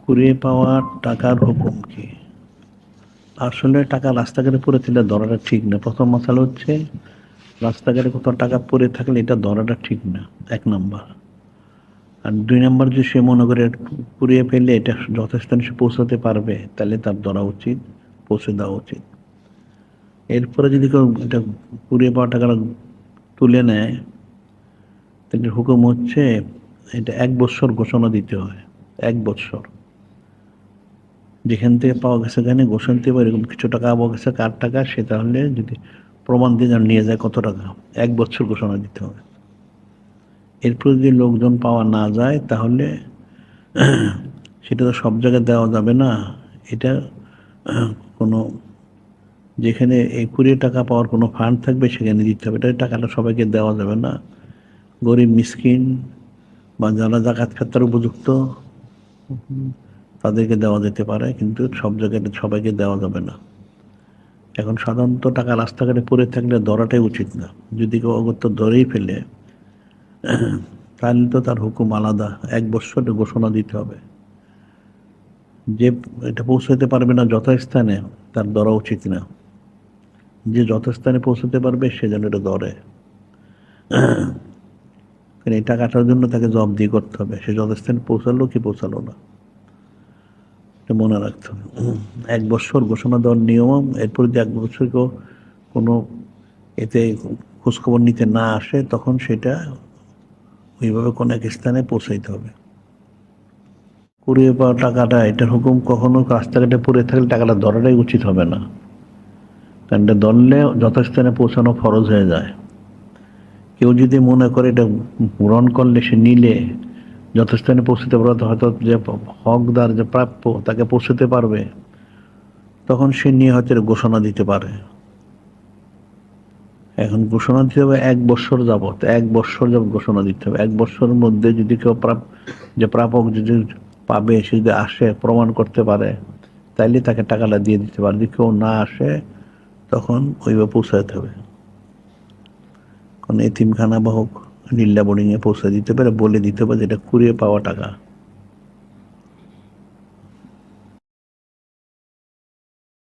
কুড়িয়ে পাওয়া টাকার হুকুম কি? আসলে টাকা রাস্তাঘাটে পড়ে থাকলে ধরাটা ঠিক না। প্রথম মশালা হচ্ছে রাস্তাঘাটে কোথাও টাকা পড়ে থাকলে এটা ধরাটা ঠিক না, 1 নম্বর। আর 2 নম্বর, যে সে মনে করে কুড়িয়ে ফেললে এটা যথাস্থানে সে পৌঁছাতে পারবে, তাহলে তার ধরা উচিত, পৌঁছে দেওয়া উচিত। এরপরে যদি কেউ এটা কুড়িয়ে পাওয়া টাকাটা তুলে নেয়, তাহলে হুকুম হচ্ছে এটা 1 বছর ঘোষণা দিতে হয়। 1 বছর যেখান থেকে পাওয়া গেছে সেখানে ঘোষণা দিতে পারে, এরকম কিছু টাকা পাওয়া গেছে, কার টাকা সে, তাহলে যদি প্রমাণ দিয়ে যেন নিয়ে যায় কত টাকা, 1 বছর ঘোষণা দিতে হবে। এরপর যদি লোকজন পাওয়া না যায়, তাহলে সেটা তো সব জায়গায় দেওয়া যাবে না। এটা কোনো, যেখানে এই কুড়িয়ে টাকা পাওয়ার কোনো ফান্ড থাকবে সেখানে দিতে হবে। এটা টাকাটা সবাইকে দেওয়া যাবে না। গরিব মিসকিন বা যারা জাকাত খাতার উপযুক্ত তাদেরকে দেওয়া যেতে পারে, কিন্তু সব জায়গায় সবাইকে দেওয়া যাবে না। এখন সাধারণত টাকা রাস্তাঘাটে পড়ে থাকলে ধরাটাই উচিত না। যদি কেউ অগত্য ধরেই ফেলে, তাহলে তো তার হুকুম আলাদা, 1 বছর ঘোষণা দিতে হবে। যে এটা পৌঁছাতে পারবে না যথাস্থানে, তার ধরা উচিত না। যে যথাস্থানে পৌঁছাতে পারবে সে যেন এটা ধরে। কারণ এই টাকাটার জন্য তাকে জবাবদিহি করতে হবে, সে যথাস্থানে পৌঁছালো কি পৌঁছালো না, এটা মনে রাখতে হবে। 1 বছর ঘোষণা দেওয়ার নিয়ম। এরপর যদি 1 বছর কেউ কোনো এতে খোঁজখবর নিতে না আসে, তখন সেটা ওইভাবে কোনো এক স্থানে পৌঁছাইতে হবে। কুড়িয়ে পাওয়া টাকাটা, এটার হুকুম কখনো রাস্তাঘাটে পড়ে থাকলে টাকাটা ধরাটাই উচিত হবে না। কারণ এটা ধরলে যথাস্থানে পৌঁছানো ফরজ হয়ে যায়। কেউ যদি মনে করে এটা পূরণ করলে, সে নিলে যথাস্থানে পৌঁছতে পারবে, হয়তো যে হকদার, যে প্রাপ্য, তাকে পৌঁছতে পারবে, তখন সে নিয়ে হয়তো ঘোষণা দিতে পারে। এখন ঘোষণা দিতে হবে 1 বছর যাবত, 1 বছর যাবত ঘোষণা দিতে হবে। 1 বছরের মধ্যে যদি কেউ যে প্রাপক যদি পাবে, সে যদি আসে প্রমাণ করতে পারে, তাইলে তাকে টাকাটা দিয়ে দিতে পারে। যদি কেউ না আসে, তখন ওইভাবে পৌঁছাতে হবে। কোন এতিমখানা বা হোক, নীল্লা বোর্ডিং এ পৌঁছে দিতে পারে, বলে দিতে পারে যেটা কুড়িয়ে পাওয়া টাকা।